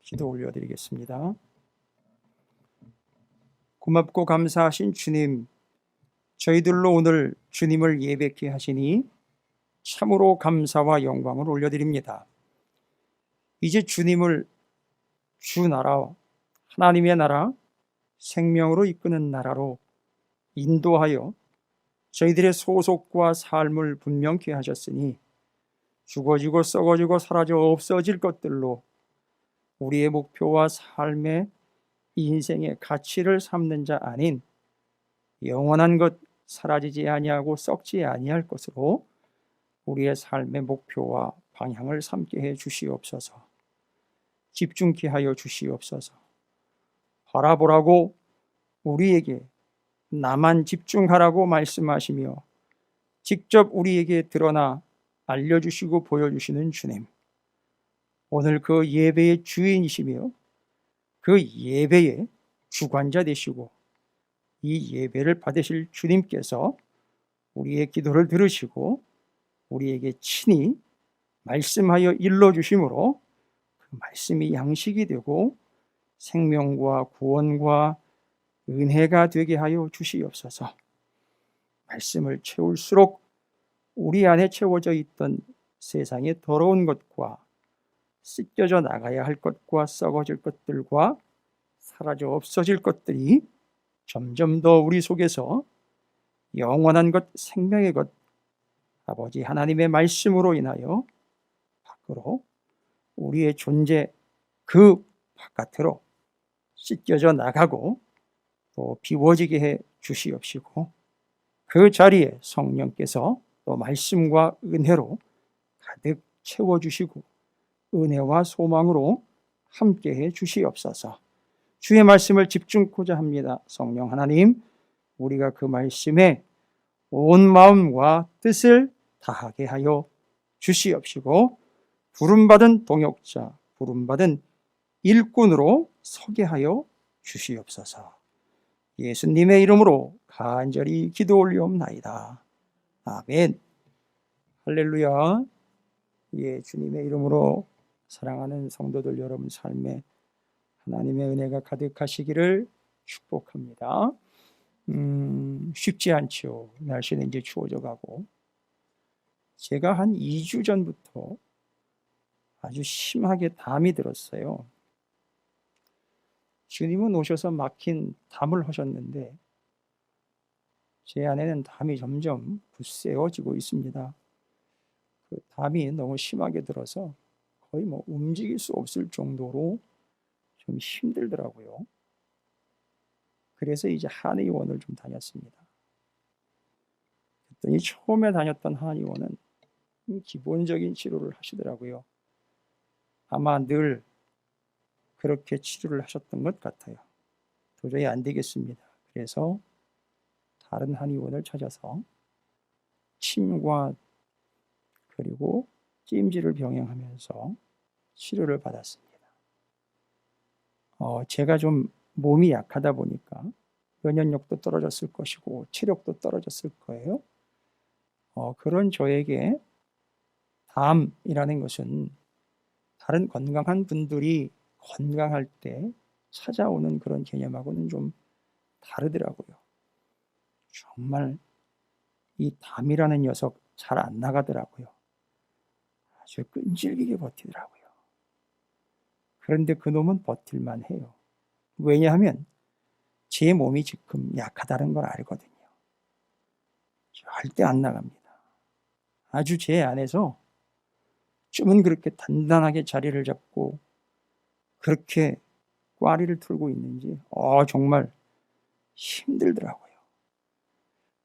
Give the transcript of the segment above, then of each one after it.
기도 올려드리겠습니다. 고맙고 감사하신 주님, 저희들로 오늘 주님을 예배케 하시니 참으로 감사와 영광을 올려드립니다. 이제 주님을 주 나라, 하나님의 나라, 생명으로 이끄는 나라로 인도하여 저희들의 소속과 삶을 분명케 하셨으니 죽어지고 썩어지고 사라져 없어질 것들로 우리의 목표와 삶의 인생의 가치를 삼는 자 아닌 영원한 것, 사라지지 아니하고 썩지 아니할 것으로 우리의 삶의 목표와 방향을 삼게 해 주시옵소서. 집중케 하여 주시옵소서. 바라보라고 우리에게 나만 집중하라고 말씀하시며 직접 우리에게 드러나 알려주시고 보여주시는 주님, 오늘 그 예배의 주인이시며 그 예배의 주관자 되시고 이 예배를 받으실 주님께서 우리의 기도를 들으시고 우리에게 친히 말씀하여 일러주심으로 그 말씀이 양식이 되고 생명과 구원과 은혜가 되게 하여 주시옵소서. 말씀을 채울수록 우리 안에 채워져 있던 세상의 더러운 것과 씻겨져 나가야 할 것과 썩어질 것들과 사라져 없어질 것들이 점점 더 우리 속에서 영원한 것, 생명의 것, 아버지 하나님의 말씀으로 인하여 밖으로 우리의 존재 그 바깥으로 씻겨져 나가고 또 비워지게 해 주시옵시고 그 자리에 성령께서 또 말씀과 은혜로 가득 채워주시고 은혜와 소망으로 함께해 주시옵소서. 주의 말씀을 집중코자 합니다. 성령 하나님, 우리가 그 말씀에 온 마음과 뜻을 다하게 하여 주시옵시고 부름받은 동역자, 부름받은 일꾼으로 서게 하여 주시옵소서. 예수님의 이름으로 간절히 기도 올리옵나이다. 아멘. 할렐루야. 예, 주님의 이름으로 사랑하는 성도들 여러분 삶에 하나님의 은혜가 가득하시기를 축복합니다. 쉽지 않죠. 날씨는 이제 추워져 가고. 제가 한 2주 전부터 아주 심하게 담이 들었어요. 주님은 오셔서 막힌 담을 하셨는데 제 안에는 담이 점점 굳세어지고 있습니다. 그 담이 너무 심하게 들어서 거의 움직일 수 없을 정도로 좀 힘들더라고요. 그래서 이제 한의원을 좀 다녔습니다. 그랬더니 처음에 다녔던 한의원은 기본적인 치료를 하시더라고요. 아마 늘 그렇게 치료를 하셨던 것 같아요. 도저히 안 되겠습니다. 그래서 다른 한의원을 찾아서 침과 그리고 찜질을 병행하면서 치료를 받았습니다. 제가 좀 몸이 약하다 보니까 면역력도 떨어졌을 것이고 체력도 떨어졌을 거예요. 그런 저에게 담이라는 것은 다른 건강한 분들이 건강할 때 찾아오는 그런 개념하고는 좀 다르더라고요. 정말 이 담이라는 녀석 잘 안 나가더라고요. 아주 끈질기게 버티더라고요. 그런데 그놈은 버틸만 해요. 왜냐하면 제 몸이 지금 약하다는 걸 알거든요. 절대 안 나갑니다. 아주 제 안에서 좀은 그렇게 단단하게 자리를 잡고 그렇게 꽈리를 틀고 있는지 정말 힘들더라고요.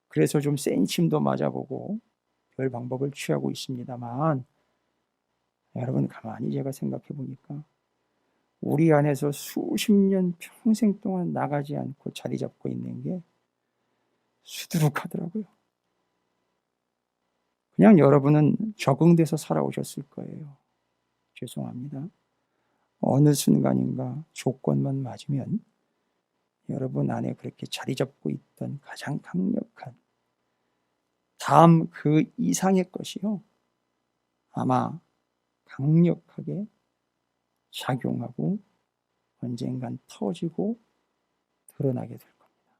그래서 좀 센 침도 맞아보고 별 방법을 취하고 있습니다만 여러분 가만히 제가 생각해 보니까 우리 안에서 수십 년 평생 동안 나가지 않고 자리 잡고 있는 게 수두룩하더라고요. 그냥 여러분은 적응돼서 살아오셨을 거예요. 죄송합니다. 어느 순간인가 조건만 맞으면 여러분 안에 그렇게 자리 잡고 있던 가장 강력한 담 그 이상의 것이요. 아마 강력하게 작용하고 언젠간 터지고 드러나게 될 겁니다.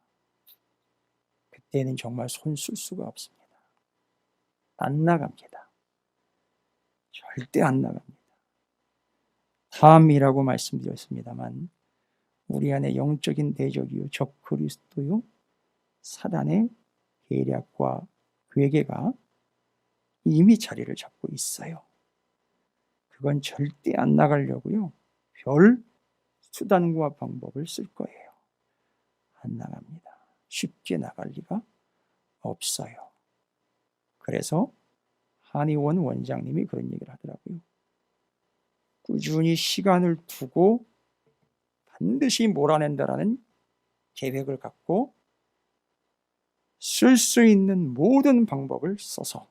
그때는 정말 손 쓸 수가 없습니다. 안 나갑니다. 절대 안 나갑니다. 담이라고 말씀드렸습니다만 우리 안에 영적인 대적이요 적그리스도요 사단의 계략과 괴계가 이미 자리를 잡고 있어요. 그건 절대 안 나가려고요 별 수단과 방법을 쓸 거예요. 안 나갑니다. 쉽게 나갈 리가 없어요. 그래서 한의원 원장님이 그런 얘기를 하더라고요. 꾸준히 시간을 두고 반드시 몰아낸다라는 계획을 갖고 쓸 수 있는 모든 방법을 써서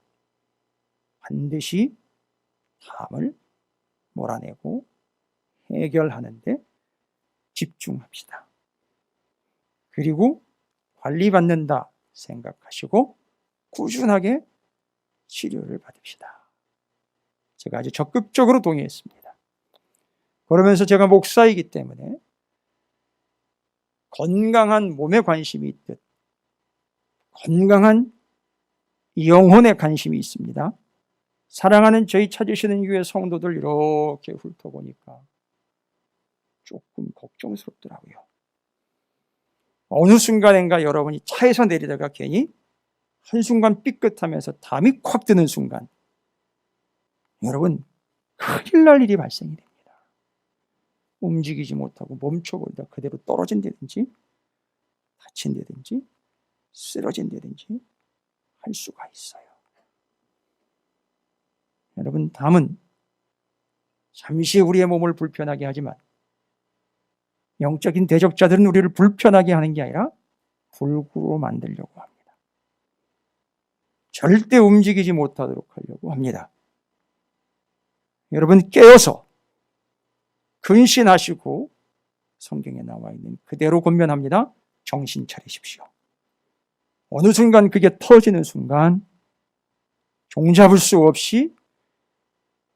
반드시 담을 몰아내고 해결하는데 집중합시다. 그리고 관리받는다 생각하시고 꾸준하게 치료를 받읍시다. 제가 아주 적극적으로 동의했습니다. 그러면서 제가 목사이기 때문에 건강한 몸에 관심이 있듯 건강한 영혼에 관심이 있습니다. 사랑하는 저희 찾으시는 교회 성도들 이렇게 훑어보니까 조금 걱정스럽더라고요. 어느 순간인가 여러분이 차에서 내리다가 괜히 한순간 삐끗하면서 담이 콱 드는 순간 여러분 큰일 날 일이 발생이 됩니다. 움직이지 못하고 멈춰버리다 그대로 떨어진다든지 다친다든지 쓰러진다든지 할 수가 있어요. 여러분 담은 잠시 우리의 몸을 불편하게 하지만 영적인 대적자들은 우리를 불편하게 하는 게 아니라 불구로 만들려고 합니다. 절대 움직이지 못하도록 하려고 합니다. 여러분 깨어서 근신하시고 성경에 나와 있는 그대로 권면합니다. 정신 차리십시오. 어느 순간 그게 터지는 순간 종잡을 수 없이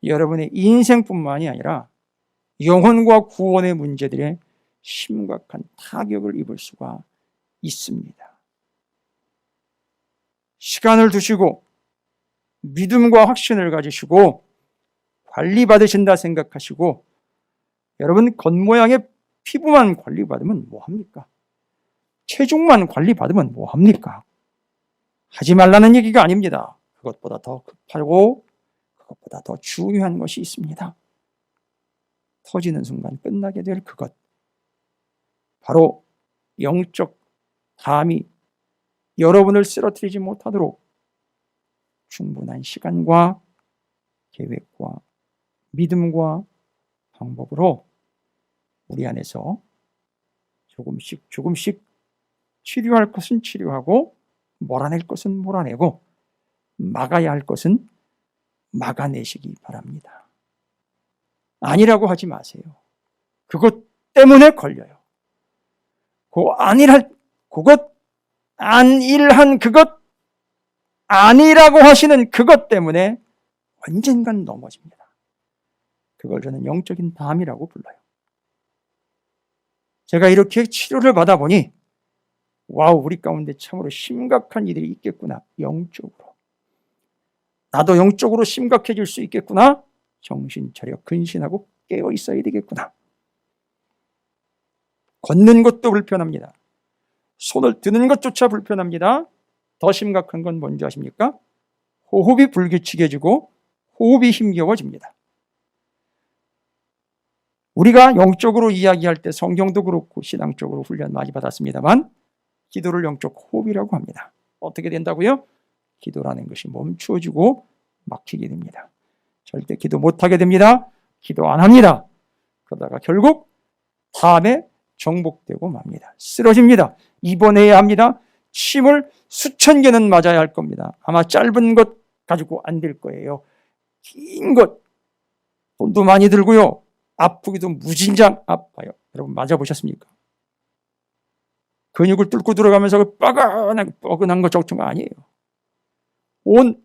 여러분의 인생뿐만이 아니라 영혼과 구원의 문제들에 심각한 타격을 입을 수가 있습니다. 시간을 두시고 믿음과 확신을 가지시고 관리받으신다 생각하시고 여러분 겉모양의 피부만 관리받으면 뭐합니까? 체중만 관리받으면 뭐합니까? 하지 말라는 얘기가 아닙니다. 그것보다 더 급하고 그것보다 더 중요한 것이 있습니다. 터지는 순간 끝나게 될 그것, 바로 영적 담이 여러분을 쓰러뜨리지 못하도록 충분한 시간과 계획과 믿음과 방법으로 우리 안에서 조금씩 치료할 것은 치료하고 몰아낼 것은 몰아내고 막아야 할 것은 막아내시기 바랍니다. 아니라고 하지 마세요. 그것 때문에 걸려요. 그것 안일한 그것 아니라고 하시는 그것 때문에 언젠간 넘어집니다. 그걸 저는 영적인 담이라고 불러요. 제가 이렇게 치료를 받아보니 와우, 우리 가운데 참으로 심각한 일이 있겠구나. 영적으로. 나도 영적으로 심각해질 수 있겠구나. 정신 차려 근신하고 깨어 있어야 되겠구나. 걷는 것도 불편합니다. 손을 드는 것조차 불편합니다. 더 심각한 건 뭔지 아십니까? 호흡이 불규칙해지고 호흡이 힘겨워집니다. 우리가 영적으로 이야기할 때 성경도 그렇고 신앙적으로 훈련 많이 받았습니다만 기도를 영적 호흡이라고 합니다. 어떻게 된다고요? 기도라는 것이 멈추어지고 막히게 됩니다. 절대 기도 못하게 됩니다. 기도 안 합니다. 그러다가 결국 담에 정복되고 맙니다. 쓰러집니다. 입원해야 합니다. 침을 수천 개는 맞아야 할 겁니다. 아마 짧은 것 가지고 안 될 거예요. 긴 것, 돈도 많이 들고요. 아프기도 무진장 아파요. 여러분 맞아보셨습니까? 근육을 뚫고 들어가면서 뻐근한 거 적은 거 아니에요. 온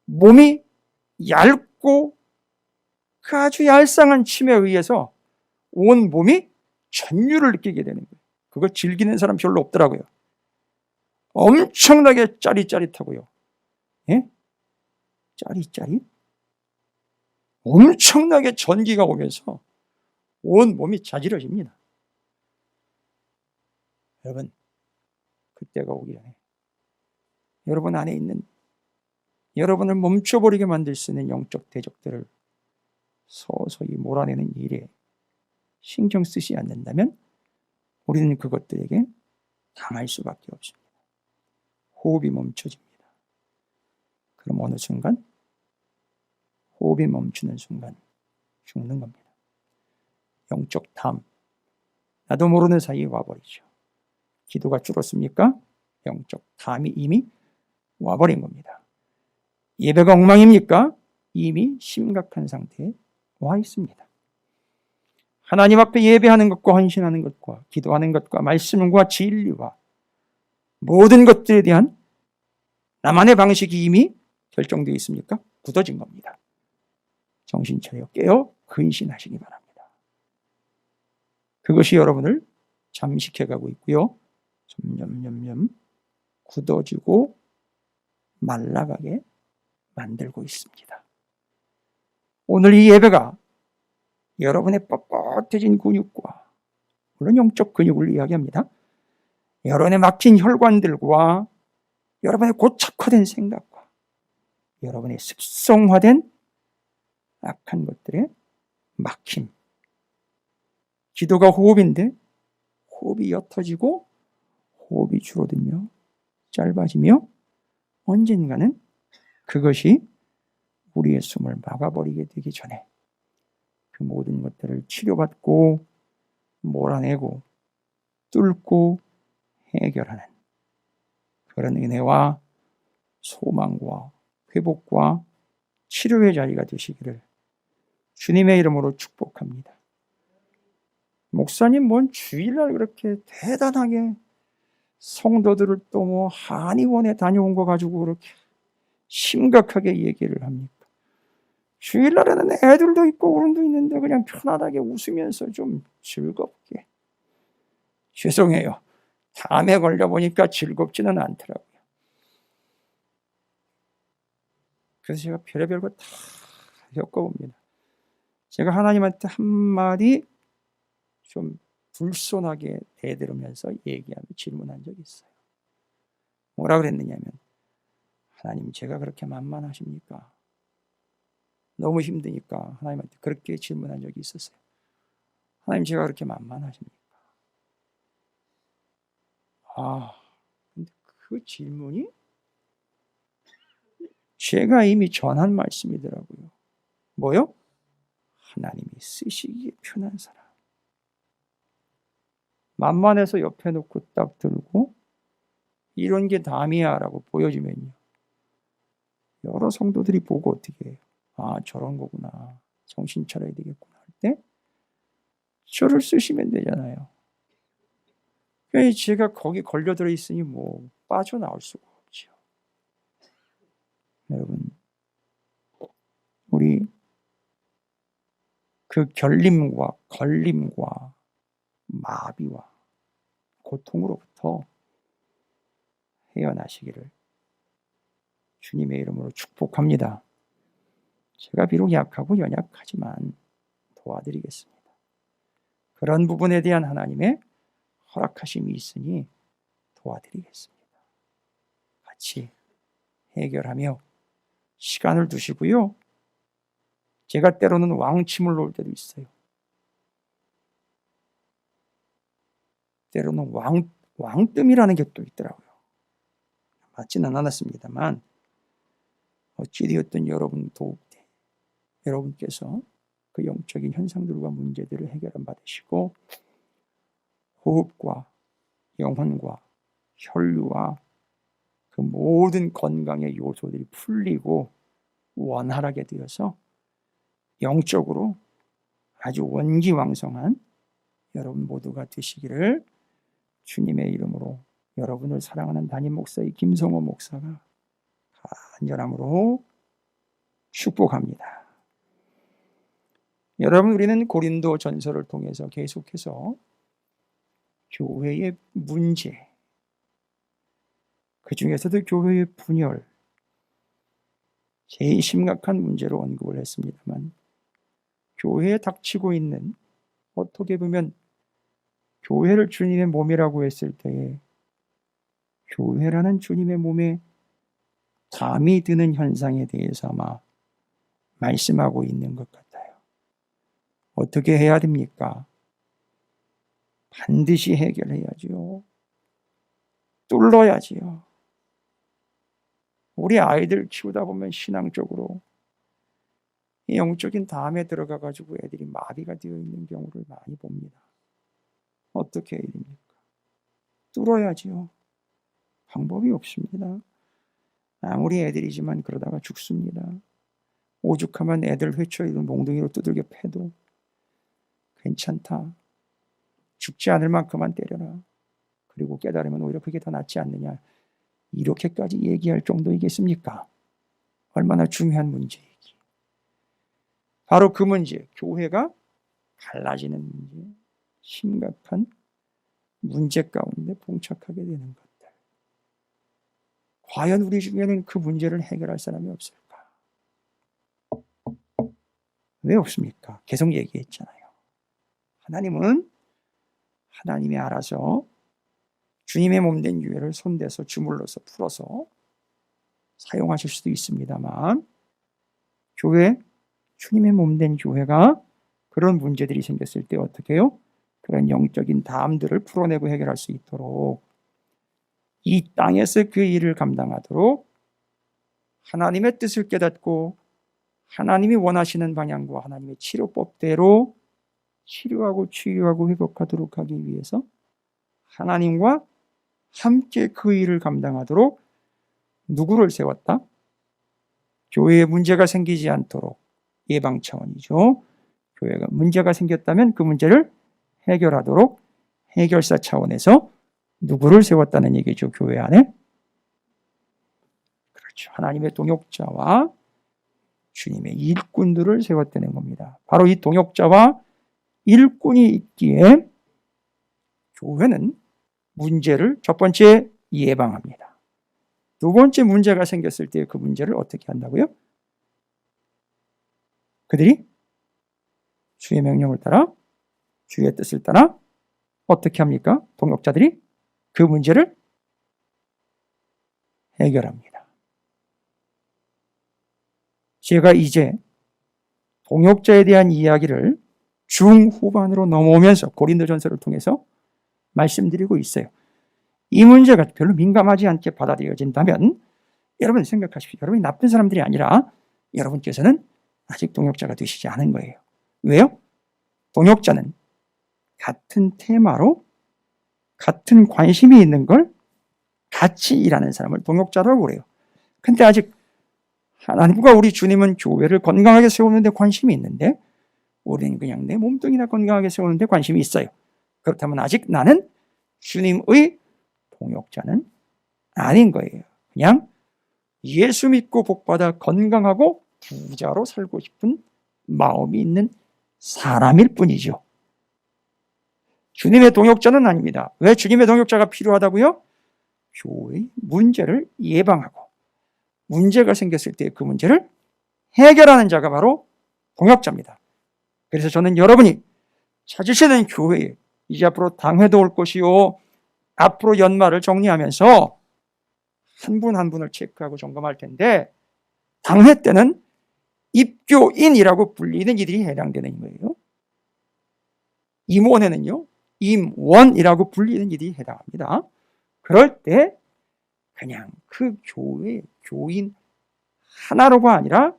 몸이 얇고 그 아주 얄쌍한 침에 의해서 온 몸이 전율을 느끼게 되는 거예요. 그걸 즐기는 사람 별로 없더라고요. 엄청나게 짜릿짜릿하고요. 예? 짜릿짜릿? 엄청나게 전기가 오면서 온 몸이 자지러집니다. 여러분, 그때가 오기 전에 여러분 안에 있는, 여러분을 멈춰버리게 만들 수 있는 영적 대적들을 서서히 몰아내는 일에 신경 쓰지 않는다면 우리는 그것들에게 당할 수밖에 없습니다. 호흡이 멈춰집니다. 그럼 어느 순간 호흡이 멈추는 순간 죽는 겁니다. 영적 담, 나도 모르는 사이에 와버리죠. 기도가 줄었습니까? 영적 담이 이미 와버린 겁니다. 예배가 엉망입니까? 이미 심각한 상태에 와 있습니다. 하나님 앞에 예배하는 것과 헌신하는 것과 기도하는 것과 말씀과 진리와 모든 것들에 대한 나만의 방식이 이미 결정되어 있습니까? 굳어진 겁니다. 정신 차려 깨어 근신하시기 바랍니다. 그것이 여러분을 잠식해가고 있고요. 점점 굳어지고 말라가게 만들고 있습니다. 오늘 이 예배가 여러분의 뻣뻣해진 근육과, 물론 영적 근육을 이야기합니다. 여러분의 막힌 혈관들과 여러분의 고착화된 생각과 여러분의 습성화된 악한 것들의 막힘. 기도가 호흡인데 호흡이 옅어지고 호흡이 줄어들며 짧아지며 언젠가는 그것이 우리의 숨을 막아버리게 되기 전에 그 모든 것들을 치료받고 몰아내고 뚫고 해결하는 그런 은혜와 소망과 회복과 치료의 자리가 되시기를 주님의 이름으로 축복합니다. 목사님 뭔 주일날 그렇게 대단하게 성도들을 또 뭐 한의원에 다녀온 거 가지고 그렇게 심각하게 얘기를 합니까? 주일날에는 애들도 있고 어른도 있는데 그냥 편안하게 웃으면서 좀 즐겁게. 죄송해요. 담에 걸려보니까 즐겁지는 않더라고요. 그래서 제가 별의별 거 다 겪어봅니다. 제가 하나님한테 한마디 좀 불손하게 대들으면서 얘기하며 질문한 적이 있어요. 뭐라 그랬느냐면, 하나님 제가 그렇게 만만하십니까? 너무 힘드니까 하나님한테 그렇게 질문한 적이 있었어요. 하나님 제가 그렇게 만만하십니까? 근데 그 질문이 제가 이미 전한 말씀이더라고요. 뭐요? 하나님이 쓰시기에 편한 사람. 만만해서 옆에 놓고 딱 들고 이런 게 담이야 라고 보여주면요, 여러 성도들이 보고 어떻게 해요? 저런 거구나, 정신 차려야 되겠구나 할 때 저를 쓰시면 되잖아요. 제가 거기 걸려들어 있으니 뭐 빠져나올 수가 없죠. 여러분, 우리 그 결림과 걸림과 마비와 고통으로부터 헤어나시기를 주님의 이름으로 축복합니다. 제가 비록 약하고 연약하지만 도와드리겠습니다. 그런 부분에 대한 하나님의 허락하심이 있으니 도와드리겠습니다. 같이 해결하며 시간을 두시고요. 제가 때로는 왕침을 놓을 때도 있어요. 때로는 왕뜸이라는 게 또 있더라고요. 맞지는 않았습니다만 어찌되었든 여러분 도울 때 여러분께서 그 영적인 현상들과 문제들을 해결을 받으시고 호흡과 영혼과 혈류와 그 모든 건강의 요소들이 풀리고 원활하게 되어서 영적으로 아주 원기왕성한 여러분 모두가 되시기를 주님의 이름으로 여러분을 사랑하는 담임 목사의 김성호 목사가 간절함으로 축복합니다. 여러분, 우리는 고린도 전서를 통해서 계속해서 교회의 문제, 그 중에서도 교회의 분열, 제일 심각한 문제로 언급을 했습니다만, 교회에 닥치고 있는, 어떻게 보면 교회를 주님의 몸이라고 했을 때에 교회라는 주님의 몸에 담이 드는 현상에 대해서 아마 말씀하고 있는 것 같아요. 어떻게 해야 됩니까? 반드시 해결해야지요. 뚫어야지요. 우리 아이들 키우다 보면 신앙적으로 영적인 담에 들어가 가지고 애들이 마비가 되어 있는 경우를 많이 봅니다. 어떻게 해야 됩니까? 뚫어야지요. 방법이 없습니다. 아무리 애들이지만 그러다가 죽습니다. 오죽하면 애들 회초리로 몽둥이로 두들겨 패도 괜찮다. 죽지 않을 만큼만 때려라. 그리고 깨달으면 오히려 그게 더 낫지 않느냐. 이렇게까지 얘기할 정도이겠습니까? 얼마나 중요한 문제이기. 바로 그 문제, 교회가 갈라지는 문제, 심각한 문제 가운데 봉착하게 되는 것들. 과연 우리 중에는 그 문제를 해결할 사람이 없을까? 왜 없습니까? 계속 얘기했잖아요. 하나님은 하나님이 알아서 주님의 몸된 교회를 손대서 주물러서 풀어서 사용하실 수도 있습니다만, 교회, 주님의 몸된 교회가 그런 문제들이 생겼을 때 어떻게 해요? 그런 영적인 담들을 풀어내고 해결할 수 있도록, 이 땅에서 그 일을 감당하도록 하나님의 뜻을 깨닫고 하나님이 원하시는 방향과 하나님의 치료법대로 치료하고 치유하고 회복하도록 하기 위해서 하나님과 함께 그 일을 감당하도록 누구를 세웠다? 교회에 문제가 생기지 않도록 예방 차원이죠. 교회가 문제가 생겼다면 그 문제를 해결하도록 해결사 차원에서 누구를 세웠다는 얘기죠. 교회 안에. 그렇죠. 하나님의 동역자와 주님의 일꾼들을 세웠다는 겁니다. 바로 이 동역자와 일꾼이 있기에 교회는 문제를 첫 번째 예방합니다. 두 번째 문제가 생겼을 때 그 문제를 어떻게 한다고요? 그들이 주의 명령을 따라 주의 뜻을 따라 어떻게 합니까? 동역자들이 그 문제를 해결합니다. 제가 이제 동역자에 대한 이야기를 중후반으로 넘어오면서 고린도전서를 통해서 말씀드리고 있어요. 이 문제가 별로 민감하지 않게 받아들여진다면 여러분 생각하십시오. 여러분이 나쁜 사람들이 아니라 여러분께서는 아직 동역자가 되시지 않은 거예요. 왜요? 동역자는 같은 테마로 같은 관심이 있는 걸 같이 일하는 사람을 동역자라고 그래요. 근데 아직 하나님과 우리 주님은 교회를 건강하게 세우는 데 관심이 있는데 우리는 그냥 내 몸뚱이나 건강하게 세우는 데 관심이 있어요. 그렇다면 아직 나는 주님의 동역자는 아닌 거예요. 그냥 예수 믿고 복받아 건강하고 부자로 살고 싶은 마음이 있는 사람일 뿐이죠. 주님의 동역자는 아닙니다. 왜 주님의 동역자가 필요하다고요? 교회의 문제를 예방하고 문제가 생겼을 때 그 문제를 해결하는 자가 바로 동역자입니다. 그래서 저는 여러분이 찾으시는 교회에 이제 앞으로 당회도 올 것이요, 앞으로 연말을 정리하면서 한 분 한 분을 체크하고 점검할 텐데, 당회 때는 입교인이라고 불리는 이들이 해당되는 거예요. 임원회는요, 임원이라고 불리는 이들이 해당합니다. 그럴 때 그냥 그 교회 교인 하나로가 아니라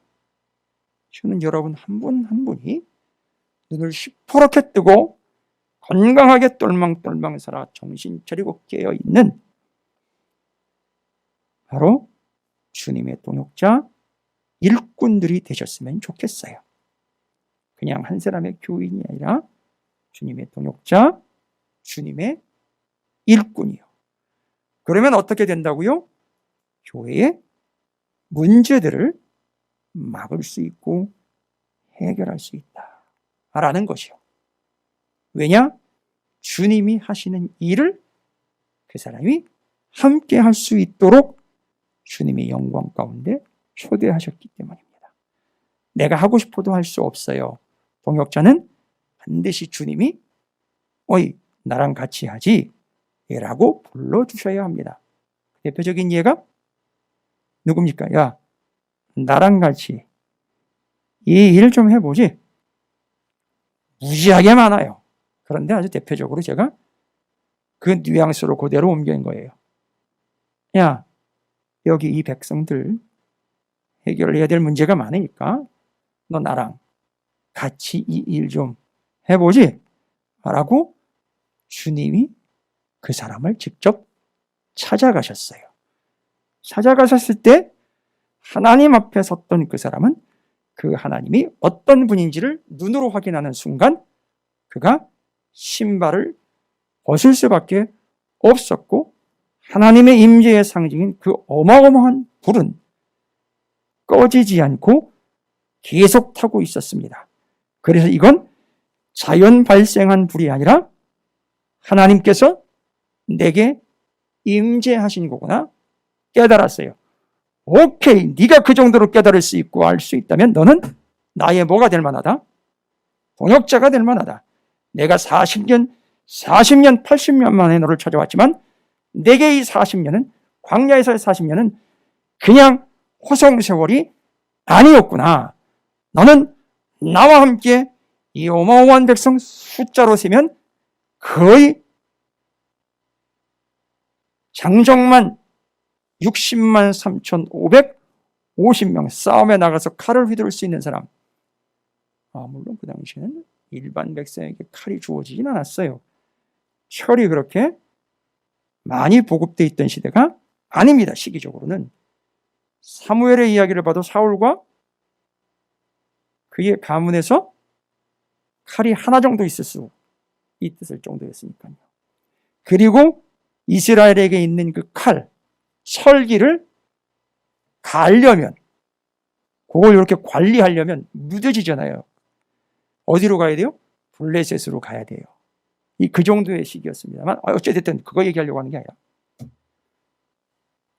저는 여러분 한 분 한 분이 눈을 시퍼렇게 뜨고 건강하게 똘망똘망 살아 정신 차리고 깨어있는 바로 주님의 동역자 일꾼들이 되셨으면 좋겠어요. 그냥 한 사람의 교인이 아니라 주님의 동역자, 주님의 일꾼이요. 그러면 어떻게 된다고요? 교회의 문제들을 막을 수 있고 해결할 수 있다라는 것이요. 왜냐? 주님이 하시는 일을 그 사람이 함께 할 수 있도록 주님의 영광 가운데 초대하셨기 때문입니다. 내가 하고 싶어도 할 수 없어요. 동역자는 반드시 주님이 어이 나랑 같이 하지 라고 불러주셔야 합니다. 대표적인 예가 누굽니까? 야 나랑 같이 이 일 좀 해보지. 무지하게 많아요. 그런데 아주 대표적으로 제가 그 뉘앙스로 그대로 옮긴 거예요. 야 여기 이 백성들 해결해야 될 문제가 많으니까 너 나랑 같이 이 일 좀 해보지 라고 주님이 그 사람을 직접 찾아가셨어요. 찾아가셨을 때 하나님 앞에 섰던 그 사람은 그 하나님이 어떤 분인지를 눈으로 확인하는 순간 그가 신발을 벗을 수밖에 없었고 하나님의 임재의 상징인 그 어마어마한 불은 꺼지지 않고 계속 타고 있었습니다. 그래서 이건 자연 발생한 불이 아니라 하나님께서 내게 임재하신 거구나 깨달았어요. 오케이, 네가 그 정도로 깨달을 수 있고 알 수 있다면 너는 나의 뭐가 될 만하다? 동역자가 될 만하다. 내가 40년, 80년 만에 너를 찾아왔지만 내게 이 40년은 광야에서의 40년은 그냥 호송세월이 아니었구나. 너는 나와 함께 이 어마어마한 백성 숫자로 세면 거의 장정만 60만 3,550명 싸움에 나가서 칼을 휘두를 수 있는 사람. 물론 그 당시에는 일반 백성에게 칼이 주어지진 않았어요. 철이 그렇게 많이 보급되어 있던 시대가 아닙니다. 시기적으로는. 사무엘의 이야기를 봐도 사울과 그의 가문에서 칼이 하나 정도 있을 정도였으니까요. 그리고 이스라엘에게 있는 그 칼, 철기를 갈려면, 그걸 이렇게 관리하려면 무뎌지잖아요. 어디로 가야 돼요? 블레셋으로 가야 돼요. 그 정도의 시기였습니다만, 어쨌든 그거 얘기하려고 하는 게 아니라,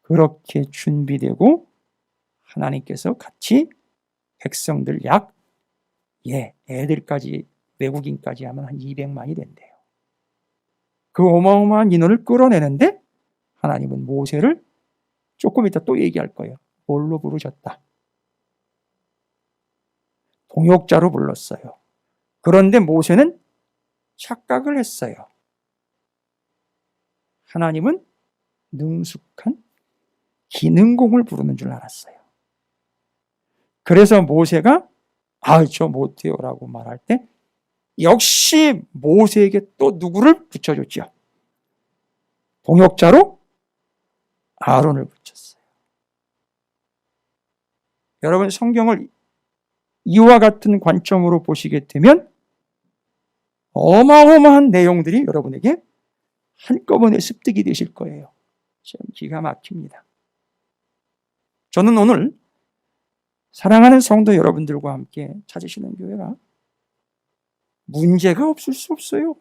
그렇게 준비되고 하나님께서 같이 백성들 애들까지, 외국인까지 하면 한 200만이 된대요. 그 어마어마한 인원을 끌어내는데 하나님은 모세를 조금 이따 또 얘기할 거예요. 뭘로 부르셨다? 동역자로 불렀어요. 그런데 모세는 착각을 했어요. 하나님은 능숙한 기능공을 부르는 줄 알았어요. 그래서 모세가 저 못해요 라고 말할 때 역시 모세에게 또 누구를 붙여줬죠? 동역자로 아론을 붙였어요. 여러분 성경을 이와 같은 관점으로 보시게 되면 어마어마한 내용들이 여러분에게 한꺼번에 습득이 되실 거예요. 참 기가 막힙니다. 저는 오늘 사랑하는 성도 여러분들과 함께 찾으시는 교회가 문제가 없을 수 없어요.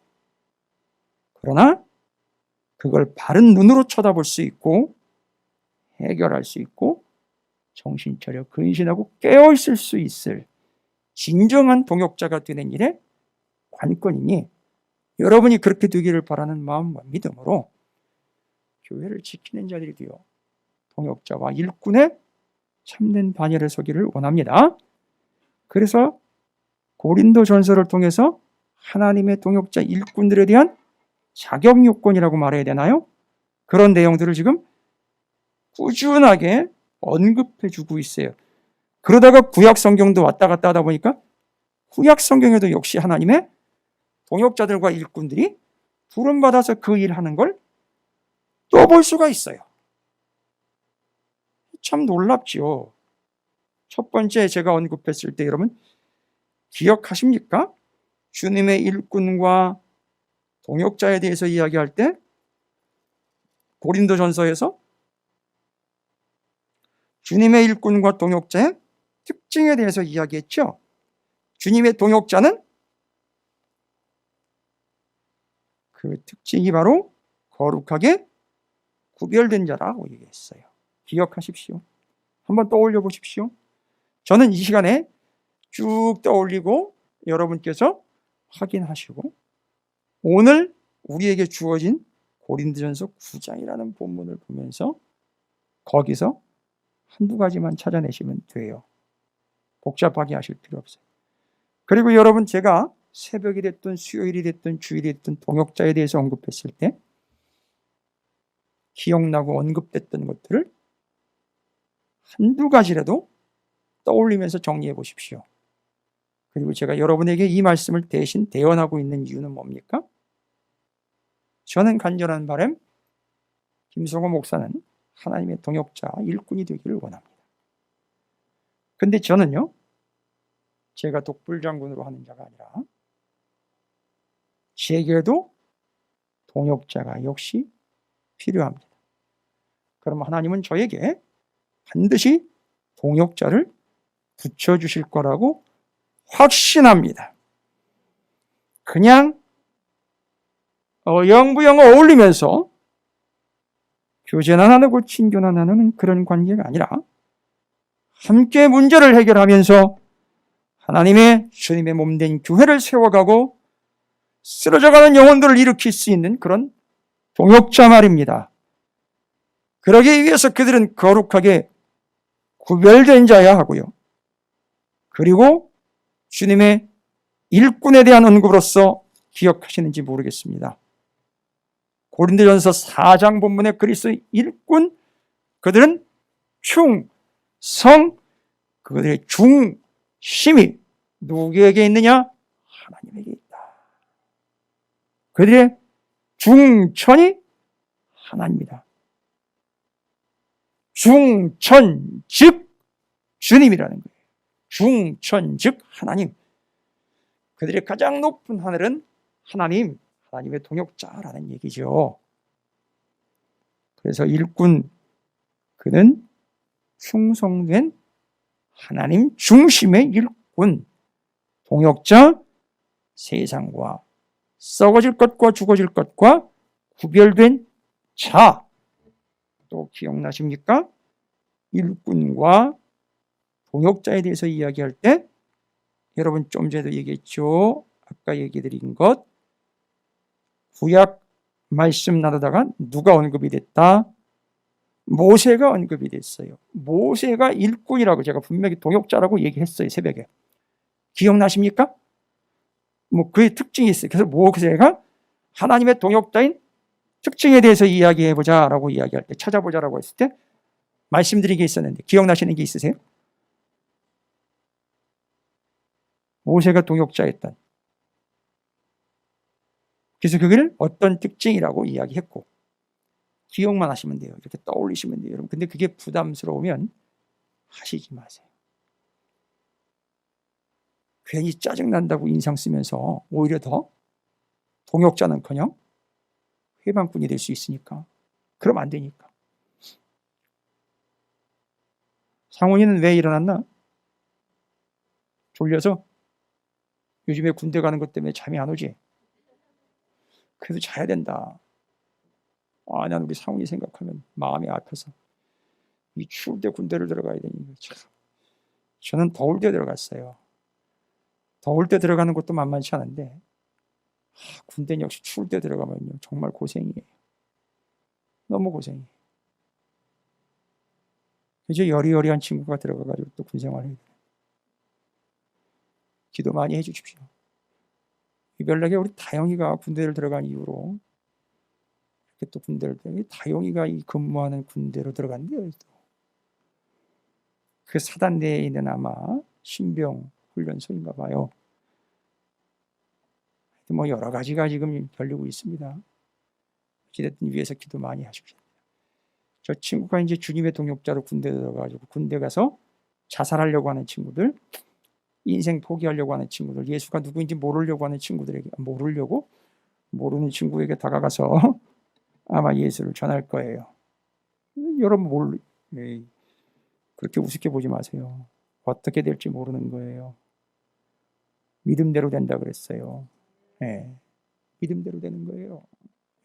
그러나 그걸 바른 눈으로 쳐다볼 수 있고 해결할 수 있고 정신 차려 근신하고 깨어있을 수 있을 진정한 동역자가 되는 일에 관건이니 여러분이 그렇게 되기를 바라는 마음과 믿음으로 교회를 지키는 자들이 되어 동역자와 일꾼의 참된 반열에 서기를 원합니다. 그래서 고린도전서를 통해서 하나님의 동역자 일꾼들에 대한 자격 요건이라고 말해야 되나요? 그런 내용들을 지금 꾸준하게 언급해 주고 있어요. 그러다가 구약 성경도 왔다 갔다 하다 보니까 구약 성경에도 역시 하나님의 동역자들과 일꾼들이 부름받아서 그 일하는 걸 또 볼 수가 있어요. 참 놀랍지요. 첫 번째 제가 언급했을 때 여러분 기억하십니까? 주님의 일꾼과 동역자에 대해서 이야기할 때 고린도전서에서 주님의 일꾼과 동역자의 특징에 대해서 이야기했죠. 주님의 동역자는 그 특징이 바로 거룩하게 구별된 자라고 얘기했어요. 기억하십시오. 한번 떠올려 보십시오. 저는 이 시간에 쭉 떠올리고 여러분께서 확인하시고 오늘 우리에게 주어진 고린도전서 9장이라는 본문을 보면서 거기서 한두 가지만 찾아내시면 돼요. 복잡하게 하실 필요 없어요. 그리고 여러분, 제가 새벽이 됐든 수요일이 됐든 주일이 됐든 동역자에 대해서 언급했을 때 기억나고 언급됐던 것들을 한두 가지라도 떠올리면서 정리해 보십시오. 그리고 제가 여러분에게 이 말씀을 대신 대언하고 있는 이유는 뭡니까? 저는 간절한 바람, 김성호 목사는 하나님의 동역자, 일꾼이 되기를 원합니다. 근데 저는요, 제가 독불장군으로 하는 자가 아니라 제게도 동역자가 역시 필요합니다. 그럼 하나님은 저에게 반드시 동역자를 붙여주실 거라고 확신합니다. 그냥 영부영어 어울리면서 교제나 나누고 친교나 나누는 그런 관계가 아니라 함께 문제를 해결하면서 하나님의 주님의 몸된 교회를 세워가고 쓰러져가는 영혼들을 일으킬 수 있는 그런 동역자 말입니다. 그러기 위해서 그들은 거룩하게 구별된 자야 하고요. 그리고 주님의 일꾼에 대한 언급으로서 기억하시는지 모르겠습니다. 고린도전서 4장 본문의 그리스도의 일꾼, 그들은 충성, 그들의 중심이 누구에게 있느냐? 하나님에게 있다. 그들의 중천이 하나님이다. 중천 즉 주님이라는 거예요. 중천 즉 하나님. 그들의 가장 높은 하늘은 하나님의 동역자라는 얘기죠. 그래서 일꾼, 그는 충성된 하나님 중심의 일꾼, 동역자, 세상과 썩어질 것과 죽어질 것과 구별된 자. 또 기억나십니까? 일꾼과 동역자에 대해서 이야기할 때 여러분 좀 전에도 얘기했죠. 아까 얘기 드린 것, 구약 말씀 나누다가 누가 언급이 됐다? 모세가 언급이 됐어요. 모세가 일꾼이라고 제가 분명히 동역자라고 얘기했어요. 새벽에. 기억나십니까? 그의 특징이 있어요. 그래서 모세가 하나님의 동역자인 특징에 대해서 이야기해보자라고 이야기할 때, 찾아보자라고 했을 때 말씀드린 게 있었는데 기억나시는 게 있으세요? 모세가 동역자였던. 그래서 그걸 어떤 특징이라고 이야기했고, 기억만 하시면 돼요. 이렇게 떠올리시면 돼요, 여러분. 근데 그게 부담스러우면 하시지 마세요. 괜히 짜증난다고 인상 쓰면서 오히려 더 동역자는커녕 회방꾼이 될 수 있으니까. 그러면 안 되니까. 상훈이는 왜 일어났나? 졸려서? 요즘에 군대 가는 것 때문에 잠이 안 오지? 그래도 자야 된다. 난 우리 상훈이 생각하면 마음이 아파서. 이 추울 때 군대를 들어가야 되니 참. 저는 더울 때 들어갔어요. 더울 때 들어가는 것도 만만치 않은데 군대는 역시 추울 때 들어가면요 정말 고생이에요. 너무 고생이에요. 이제 여리여리한 친구가 들어가가지고 또 군생활을 해야 돼요. 기도 많이 해주십시오. 이별나게 우리 다영이가 군대를 들어간 이후로 이렇게 또 군대를 다영이가 이 근무하는 군대로 들어간대요. 그 사단 내에 있는 아마 신병 훈련소인가 봐요. 여러 가지가 지금 열리고 있습니다. 어찌됐든 위에서 기도 많이 하십시오. 저 친구가 이제 주님의 동역자로 군대 들어가가지고 군대 가서 자살하려고 하는 친구들, 인생 포기하려고 하는 친구들, 예수가 누구인지 모르려고 하는 친구들에게, 모르는 친구에게 다가가서 아마 예수를 전할 거예요. 여러분 그렇게 우습게 보지 마세요. 어떻게 될지 모르는 거예요. 믿음대로 된다 그랬어요. 네. 믿음대로 되는 거예요.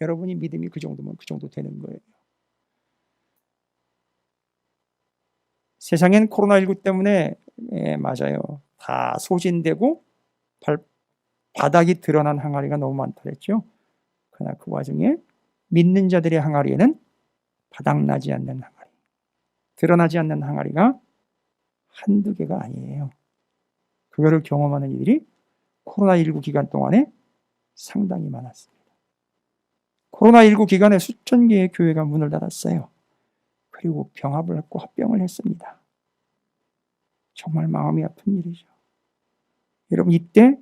여러분이 믿음이 그 정도면 그 정도 되는 거예요. 세상엔 코로나19 때문에 맞아요. 다 소진되고 바닥이 드러난 항아리가 너무 많다 그랬죠. 그러나 그 와중에 믿는 자들의 항아리에는 바닥나지 않는 항아리, 드러나지 않는 항아리가 한두 개가 아니에요. 그거를 경험하는 이들이 코로나19 기간 동안에 상당히 많았습니다. 코로나19 기간에 수천 개의 교회가 문을 닫았어요. 그리고 병합을 했고 합병을 했습니다. 정말 마음이 아픈 일이죠. 여러분, 이때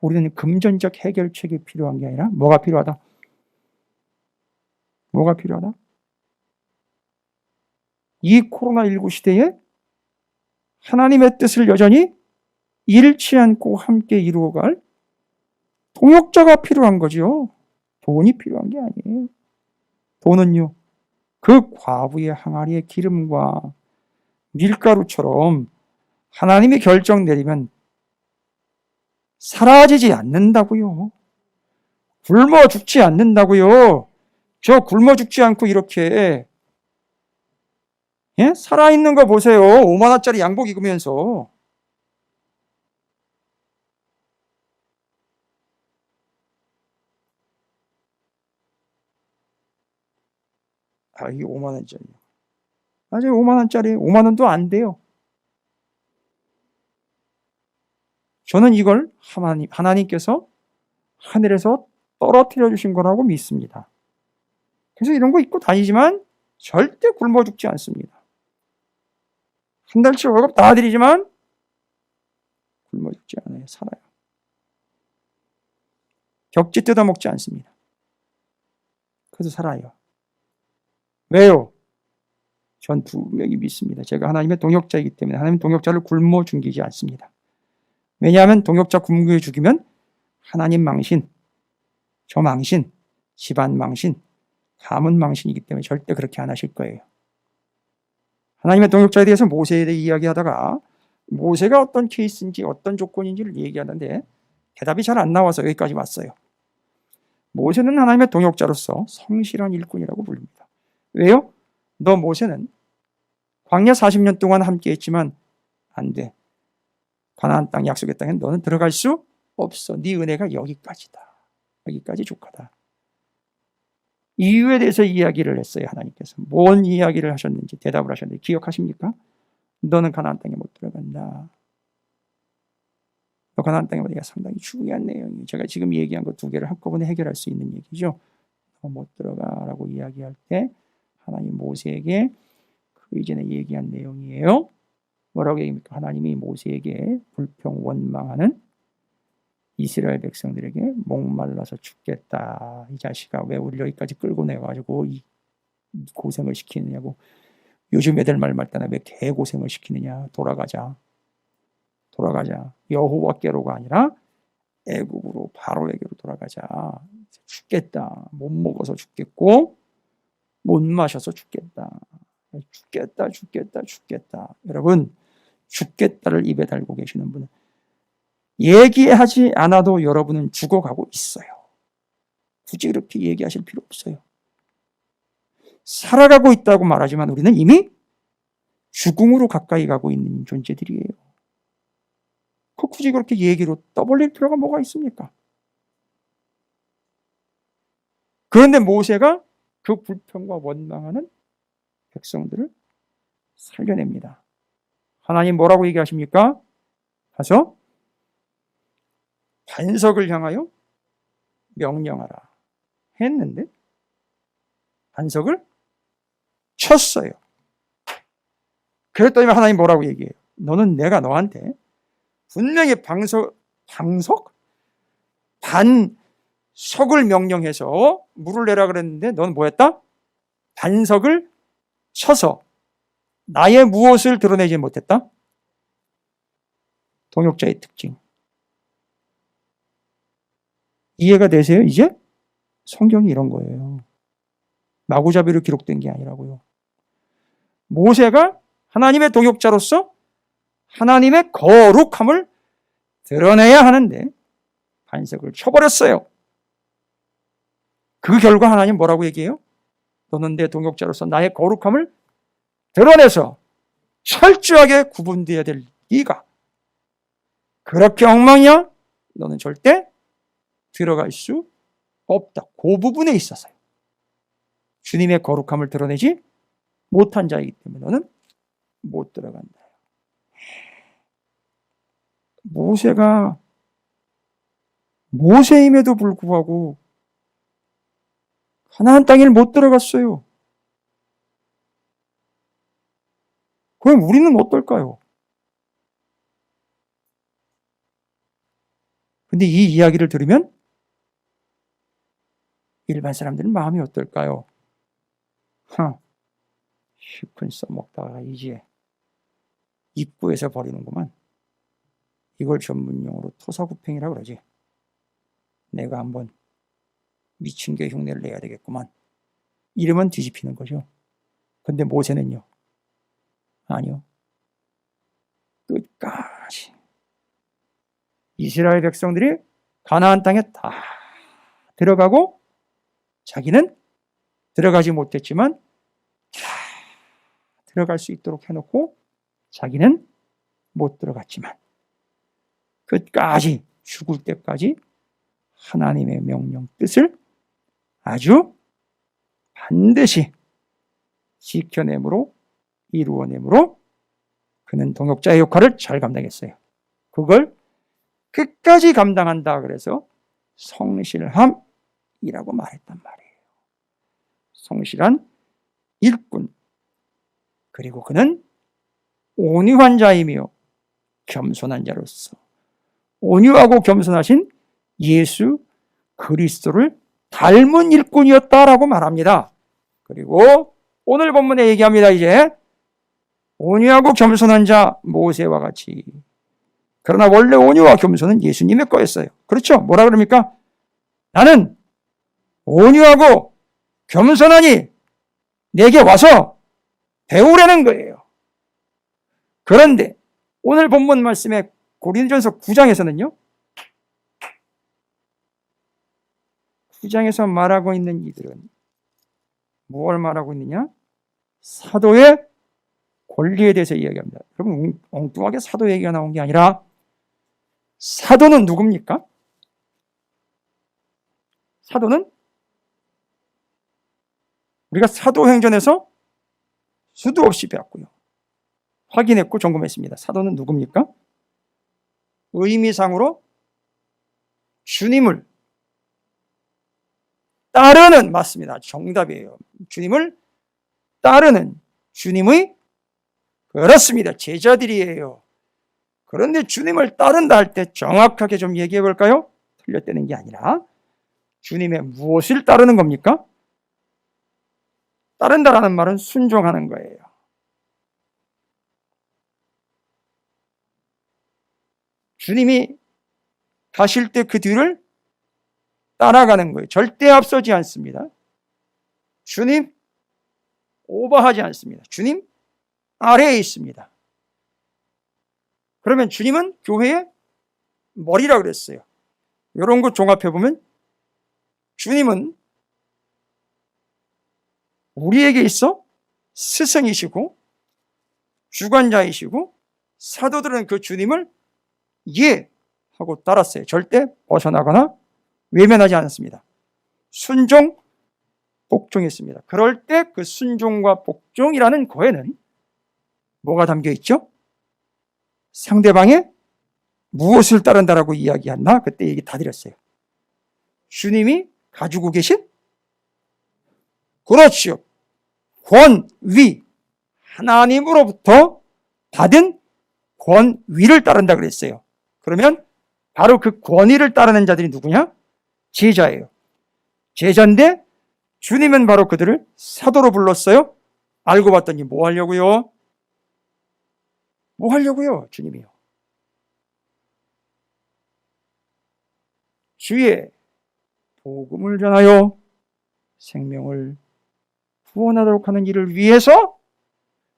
우리는 금전적 해결책이 필요한 게 아니라 뭐가 필요하다? 뭐가 필요하다? 이 코로나19 시대에 하나님의 뜻을 여전히 잃지 않고 함께 이루어갈 동역자가 필요한 거죠. 돈이 필요한 게 아니에요. 돈은요, 그 과부의 항아리의 기름과 밀가루처럼 하나님이 결정 내리면 사라지지 않는다고요. 굶어 죽지 않는다고요. 저 굶어 죽지 않고 이렇게 살아있는 거 보세요. 5만 원짜리 양복 입으면서. 이게 5만 원짜리. 맞아요. 5만 원짜리. 5만 원도 안 돼요. 저는 이걸 하나님께서 하늘에서 떨어뜨려 주신 거라고 믿습니다. 그래서 이런 거 입고 다니지만 절대 굶어 죽지 않습니다. 한 달치 월급 다 드리지만 굶어 죽지 않아요. 살아요. 벽지 뜯어 먹지 않습니다. 그래서 살아요. 왜요? 전 분명히 믿습니다. 제가 하나님의 동역자이기 때문에 하나님 동역자를 굶어 죽이지 않습니다. 왜냐하면 동역자 굶겨 죽이면 하나님 망신, 저 망신, 집안 망신, 가문 망신이기 때문에 절대 그렇게 안 하실 거예요. 하나님의 동역자에 대해서 모세에 대해 이야기하다가 모세가 어떤 케이스인지 어떤 조건인지를 얘기하는데 대답이 잘 안 나와서 여기까지 왔어요. 모세는 하나님의 동역자로서 성실한 일꾼이라고 부릅니다. 왜요? 너 모세는 광야 40년 동안 함께 했지만 안 돼. 가나안 땅, 약속의 땅에 너는 들어갈 수 없어. 네 은혜가 여기까지다. 여기까지 족하다. 이유에 대해서 이야기를 했어요. 하나님께서 뭔 이야기를 하셨는지 대답을 하셨는데 기억하십니까? 너는 가나안 땅에 못 들어간다. 너 가나안 땅에 보니까 상당히 중요한 내용이에요. 제가 지금 얘기한 거 두 개를 한꺼번에 해결할 수 있는 얘기죠. 너 못 들어가라고 이야기할 때 하나님 모세에게 그 이전에 얘기한 내용이에요. 뭐라고 얘기합니까? 하나님이 모세에게 불평 원망하는 이스라엘 백성들에게 목말라서 죽겠다. 이 자식아 왜 우리 여기까지 끌고 내가지고 이 고생을 시키느냐고. 요즘 애들 말 맞다나 왜 개고생을 시키느냐. 돌아가자. 여호와께로가 아니라 애국으로 바로에게로 돌아가자. 죽겠다. 못 먹어서 죽겠고 못 마셔서 죽겠다. 죽겠다. 여러분, 죽겠다를 입에 달고 계시는 분은 얘기하지 않아도 여러분은 죽어가고 있어요. 굳이 그렇게 얘기하실 필요 없어요. 살아가고 있다고 말하지만 우리는 이미 죽음으로 가까이 가고 있는 존재들이에요. 굳이 그렇게 얘기로 떠벌릴 필요가 뭐가 있습니까? 그런데 모세가 그 불평과 원망하는 백성들을 살려냅니다. 하나님 뭐라고 얘기하십니까? 가서 반석을 향하여 명령하라 했는데 반석을 쳤어요. 그랬더니 하나님 뭐라고 얘기해요? 너는 내가 너한테 분명히 반석을 명령해서 물을 내라 그랬는데 너는 뭐 했다? 반석을 쳐서 나의 무엇을 드러내지 못했다? 동역자의 특징. 이해가 되세요? 이제? 성경이 이런 거예요. 마구잡이로 기록된 게 아니라고요. 모세가 하나님의 동역자로서 하나님의 거룩함을 드러내야 하는데 반석을 쳐버렸어요. 그 결과 하나님 뭐라고 얘기해요? 너는 내 동역자로서 나의 거룩함을 드러내서 철저하게 구분되어야 될 네가 그렇게 엉망이야? 너는 절대 들어갈 수 없다. 그 부분에 있어서요. 주님의 거룩함을 드러내지 못한 자이기 때문에 너는 못 들어간다. 모세가 모세임에도 불구하고 가나안 땅에 못 들어갔어요. 그럼 우리는 어떨까요? 근데 이 이야기를 들으면 일반 사람들은 마음이 어떨까요? 실컷 써먹다가 이제 입구에서 버리는구만. 이걸 전문용어로 토사구팽이라고 그러지. 내가 한번 미친 게 흉내를 내야 되겠구만. 이러면 뒤집히는 거죠. 근데 모세는요? 아니요. 끝까지 이스라엘 백성들이 가나안 땅에 다 들어가고 자기는 들어가지 못했지만 다 들어갈 수 있도록 해놓고 자기는 못 들어갔지만 끝까지 죽을 때까지 하나님의 명령 뜻을 아주 반드시 지켜내므로 이루어내므로 그는 동역자의 역할을 잘 감당했어요. 그걸 끝까지 감당한다 그래서 성실함이라고 말했단 말이에요. 성실한 일꾼. 그리고 그는 온유한 자이며 겸손한 자로서 온유하고 겸손하신 예수 그리스도를 닮은 일꾼이었다라고 말합니다. 그리고 오늘 본문에 얘기합니다. 이제 온유하고 겸손한 자 모세와 같이. 그러나 원래 온유와 겸손은 예수님의 거였어요. 그렇죠? 뭐라 그럽니까? 나는 온유하고 겸손하니 내게 와서 배우라는 거예요. 그런데 오늘 본문 말씀에 고린도전서 9장에서는요. 9장에서 말하고 있는 이들은 무엇을 말하고 있느냐? 사도의 권리에 대해서 이야기합니다. 여러분 엉뚱하게 사도 얘기가 나온 게 아니라 사도는 누굽니까? 사도는 우리가 사도행전에서 수도 없이 배웠고요. 확인했고 점검했습니다. 사도는 누굽니까? 의미상으로 주님을 따르는, 맞습니다. 정답이에요. 주님을 따르는 주님의, 그렇습니다, 제자들이에요. 그런데 주님을 따른다 할 때 정확하게 좀 얘기해 볼까요? 틀렸다는 게 아니라 주님의 무엇을 따르는 겁니까? 따른다라는 말은 순종하는 거예요. 주님이 가실 때 그 뒤를 따라가는 거예요. 절대 앞서지 않습니다. 주님 오버하지 않습니다. 주님 아래에 있습니다. 그러면 주님은 교회의 머리라고 그랬어요. 이런 거 종합해보면 주님은 우리에게 있어 스승이시고 주관자이시고 사도들은 그 주님을 예 하고 따랐어요. 절대 벗어나거나 외면하지 않았습니다. 순종, 복종했습니다. 그럴 때 그 순종과 복종이라는 거에는 뭐가 담겨 있죠? 상대방의 무엇을 따른다라고 이야기했나? 그때 얘기 다 드렸어요. 주님이 가지고 계신, 그렇지요, 권위, 하나님으로부터 받은 권위를 따른다 그랬어요. 그러면 바로 그 권위를 따르는 자들이 누구냐? 제자예요. 제자인데 주님은 바로 그들을 사도로 불렀어요. 알고 봤더니 뭐 하려고요? 뭐 하려고요? 주님이요. 주의 복음을 전하여 생명을 구원하도록 하는 일을 위해서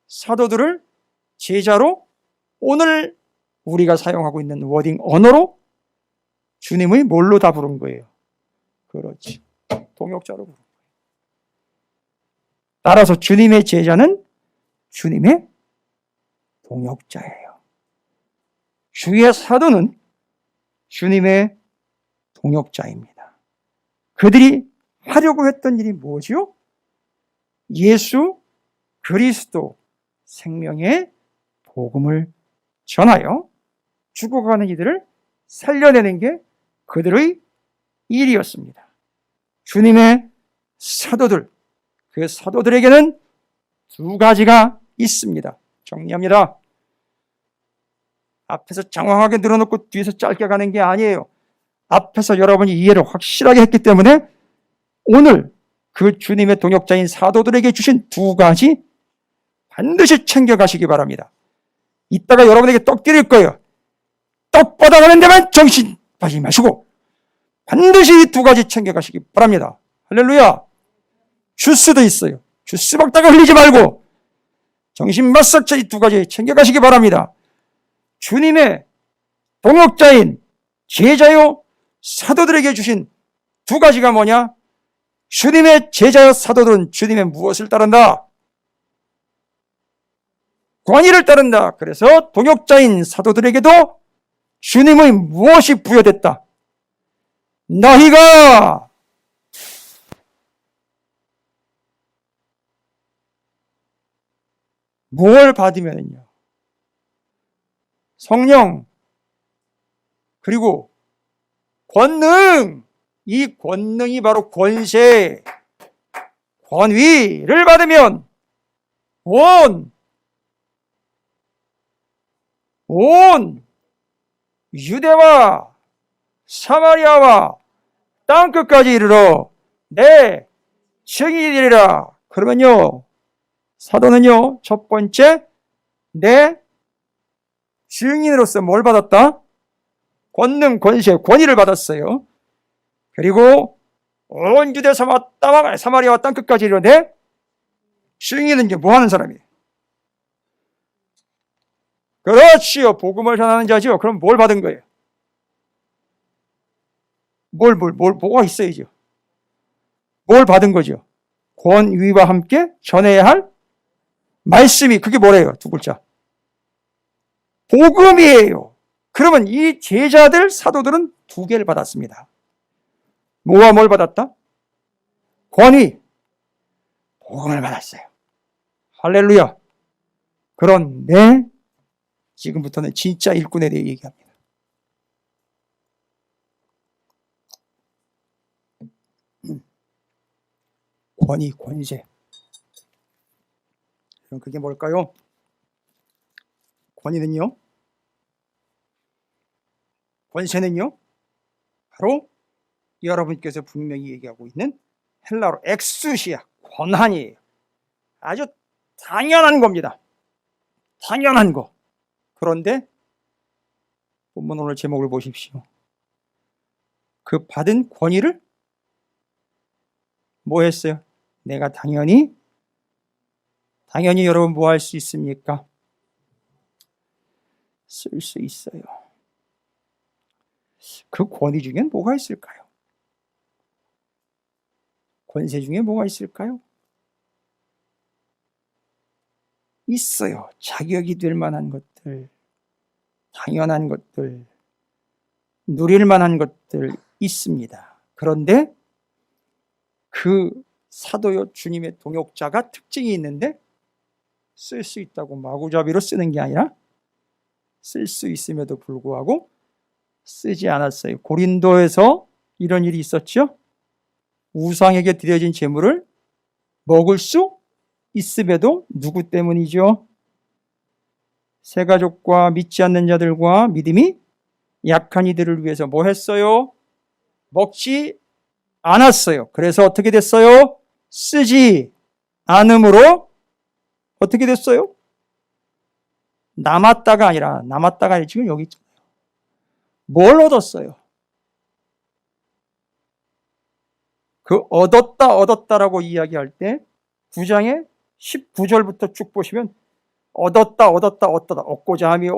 사도들을 제자로, 오늘 우리가 사용하고 있는 워딩 언어로 주님의 뭘로 다 부른 거예요? 그렇지, 동역자로 부른 거예요. 따라서 주님의 제자는 주님의 동역자예요. 주의 사도는 주님의 동역자입니다. 그들이 하려고 했던 일이 뭐지요? 예수 그리스도 생명의 복음을 전하여 죽어가는 이들을 살려내는 게 그들의 일이었습니다. 주님의 사도들, 그 사도들에게는 두 가지가 있습니다. 정리합니다. 앞에서 장황하게 늘어놓고 뒤에서 짧게 가는 게 아니에요. 앞에서 여러분이 이해를 확실하게 했기 때문에 오늘 그 주님의 동역자인 사도들에게 주신 두 가지 반드시 챙겨가시기 바랍니다. 이따가 여러분에게 떡 드릴 거예요. 떡 받아가는 데만 정신 빠지지 마시고 반드시 이 두 가지 챙겨가시기 바랍니다. 할렐루야. 주스도 있어요. 주스 먹다가 흘리지 말고 정신 바싹 이 두 가지 챙겨가시기 바랍니다. 주님의 동역자인 제자요 사도들에게 주신 두 가지가 뭐냐? 주님의 제자요 사도들은 주님의 무엇을 따른다? 권위를 따른다. 그래서 동역자인 사도들에게도 주님의 무엇이 부여됐다? 너희가 뭘 받으면요? 성령, 그리고 권능, 이 권능이 바로 권세, 권위를 받으면 온 유대와 사마리아와 땅끝까지 이르러 내 증인이 되리라. 그러면요, 사도는요, 첫 번째, 내 증인으로서 뭘 받았다? 권능, 권세, 권위를 받았어요. 그리고 온 유대 사마리아와 땅끝까지 이르러 내 증인은 이제 뭐 하는 사람이에요? 그렇지요. 복음을 전하는 자지요. 그럼 뭘 받은 거예요? 뭐가 있어야죠. 뭘 받은 거죠? 권위와 함께 전해야 할 말씀이, 그게 뭐래요? 두 글자. 복음이에요. 그러면 이 제자들, 사도들은 두 개를 받았습니다. 뭐와 뭘 받았다? 권위, 복음을 받았어요. 할렐루야. 그런데 지금부터는 진짜 일꾼에 대해 얘기합니다. 권위, 권세. 그럼 그게 뭘까요? 권위는요? 권세는요? 바로 여러분께서 분명히 얘기하고 있는 헬라어로 엑수시아, 권한이에요. 아주 당연한 겁니다. 당연한 거. 그런데 본문 오늘 제목을 보십시오. 그 받은 권위를 뭐 했어요? 내가 당연히 여러분 뭐 할 수 있습니까? 쓸 수 있어요. 그 권위 중엔 뭐가 있을까요? 권세 중에 뭐가 있을까요? 있어요. 자격이 될 만한 것들, 당연한 것들, 누릴 만한 것들 있습니다. 그런데 그 사도요 주님의 동역자가 특징이 있는데 쓸 수 있다고 마구잡이로 쓰는 게 아니라 쓸 수 있음에도 불구하고 쓰지 않았어요. 고린도에서 이런 일이 있었죠. 우상에게 드려진 제물을 먹을 수 있음에도 누구 때문이죠? 새 가족과 믿지 않는 자들과 믿음이 약한 이들을 위해서 뭐 했어요? 먹지 않았어요. 그래서 어떻게 됐어요? 쓰지 않음으로 어떻게 됐어요? 남았다가 아니라 지금 여기 있잖아요. 뭘 얻었어요? 그 얻었다라고 이야기할 때 9장의 19절부터 쭉 보시면 얻었다, 얻고자 함이,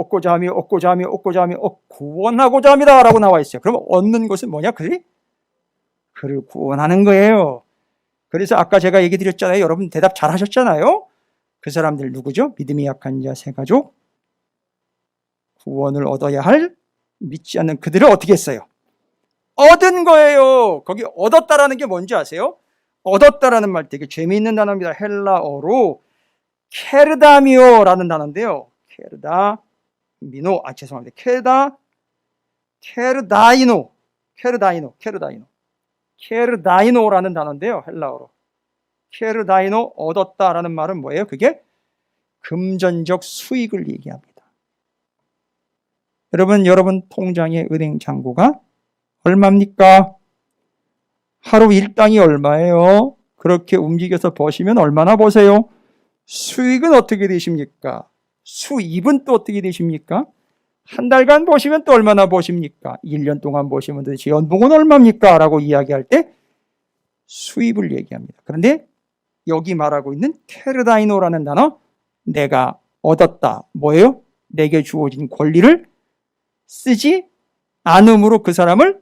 구원하고자 함이다 라고 나와 있어요. 그러면 얻는 것은 뭐냐? 그들이 그를 구원하는 거예요. 그래서 아까 제가 얘기 드렸잖아요. 여러분 대답 잘 하셨잖아요. 그 사람들 누구죠? 믿음이 약한 자 세 가족, 구원을 얻어야 할 믿지 않는 그들을 어떻게 했어요? 얻은 거예요. 거기 얻었다라는 게 뭔지 아세요? 얻었다라는 말 되게 재미있는 단어입니다. 헬라어로 케르다미오라는 단어인데요. 케르다이노라는 단어인데요. 헬라어로. 케르다이노, 얻었다라는 말은 뭐예요? 그게 금전적 수익을 얘기합니다. 여러분 통장의 은행 잔고가 얼마입니까? 하루 일당이 얼마예요? 그렇게 움직여서 버시면 얼마나 버세요? 수익은 어떻게 되십니까? 수입은 또 어떻게 되십니까? 한 달간 버시면 또 얼마나 버십니까? 1년 동안 버시면 도대체 연봉은 얼마입니까? 라고 이야기할 때 수입을 얘기합니다. 그런데 여기 말하고 있는 케르다이노라는 단어, 내가 얻었다. 뭐예요? 내게 주어진 권리를 쓰지 않음으로 그 사람을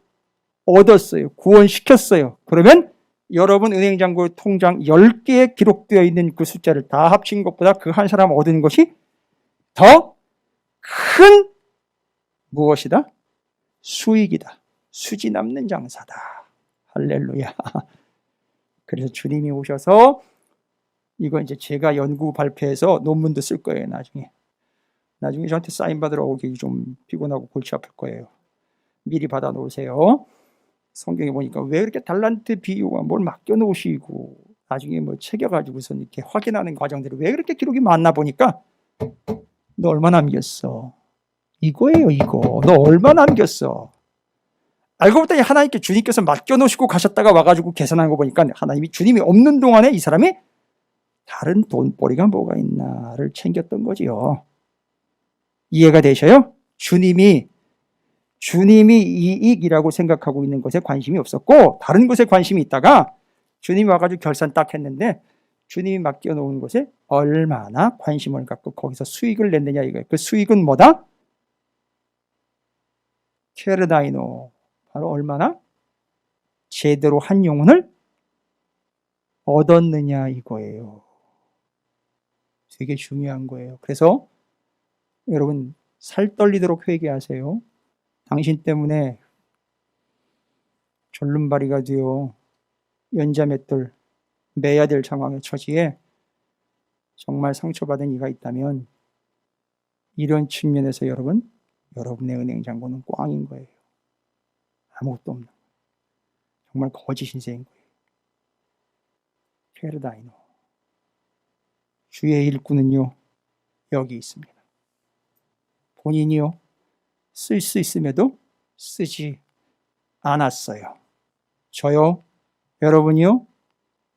얻었어요. 구원시켰어요. 그러면 여러분 은행 잔고 통장 10개에 기록되어 있는 그 숫자를 다 합친 것보다 그 한 사람 얻은 것이 더 큰 무엇이다? 수익이다. 수지 남는 장사다. 할렐루야. 그래서 주님이 오셔서 이거 이제 제가 연구 발표해서 논문도 쓸 거예요. 나중에 저한테 사인 받으러 오기 좀 피곤하고 골치 아플 거예요. 미리 받아 놓으세요. 성경에 보니까 왜 이렇게 달란트 비유와 뭘 맡겨 놓으시고 나중에 뭐 챙겨가지고서 이렇게 확인하는 과정들이 왜 그렇게 기록이 많나 보니까 너 얼마 남겼어? 이거예요, 이거. 너 얼마 남겼어? 알고 봤더니 하나님께 주님께서 맡겨 놓으시고 가셨다가 와가지고 계산한 거 보니까 하나님이 주님이 없는 동안에 이 사람이 다른 돈벌이가 뭐가 있나를 챙겼던 거지요. 이해가 되셔요? 주님이 이익이라고 생각하고 있는 것에 관심이 없었고 다른 것에 관심이 있다가 주님이 와가지고 결산 딱 했는데 주님이 맡겨놓은 것에 얼마나 관심을 갖고 거기서 수익을 냈느냐 이거예요. 그 수익은 뭐다? 케르다이노. 바로 얼마나 제대로 한 영혼을 얻었느냐 이거예요. 되게 중요한 거예요. 그래서 여러분 살 떨리도록 회개하세요. 당신 때문에 졸름발이가 되어 연자맷돌 매야 될 상황의 처지에 정말 상처받은 이가 있다면 이런 측면에서 여러분의 은행 잔고는 꽝인 거예요. 아무것도 없는 거예요. 정말 거짓 인생인 거예요. 케르다이노. 주의 일꾼은요 여기 있습니다. 본인이요 쓸 수 있음에도 쓰지 않았어요. 저요 여러분이요